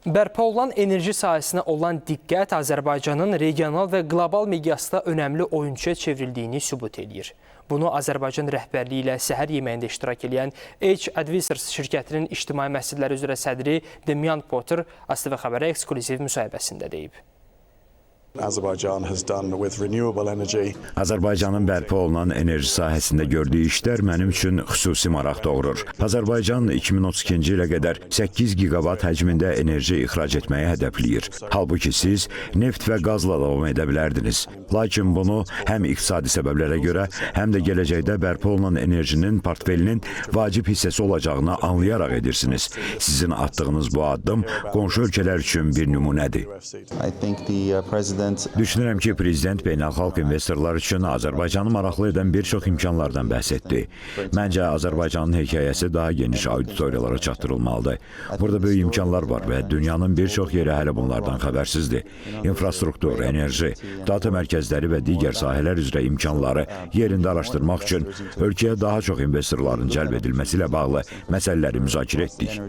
Bərpa olunan enerji sahəsinə olan diqqət Azərbaycanın regional və qlobal miqyasda önəmli oyunçuya çevrildiyini sübut edir. Bunu Azərbaycan rəhbərliyi ilə səhər yeməyində iştirak edən H Advisors şirkətinin ictimai məsələləri üzrə sədri Demian Potter ATV Xəbərə ekskluziv müsahibəsində deyib. Azərbaycanın bərpa olunan enerji sahəsində gördüyü işlər mənim üçün xüsusi maraq doğurur. Azərbaycan 2032-ci ilə qədər 8 giqavat həcmində enerji ixrac etməyi hədəfləyir. Halbuki siz neft və qazla davam edə bilərdiniz. Lakin bunu həm iqtisadi səbəblərə görə, həm də gələcəkdə bərpa olunan enerjinin portfelinin vacib hissəsi olacağını anlayaraq edirsiniz. Sizin atdığınız bu addım qonşu ölkələr üçün bir nümunədir. Düşünürəm ki, Prezident beynəlxalq investorlar üçün Azərbaycanı maraqlı edən bir çox imkanlardan bəhs etdi. Məncə, Azərbaycanın hekayəsi daha geniş auditoriyalara çatdırılmalıdır. Burada böyük imkanlar var və dünyanın bir çox yeri hələ bunlardan xəbərsizdir. İnfrastruktur, enerji, data mərkəzləri və digər sahələr üzrə imkanları yerində araşdırmaq üçün ölkəyə daha çox investorların cəlb edilməsi ilə bağlı məsələləri müzakirə etdik.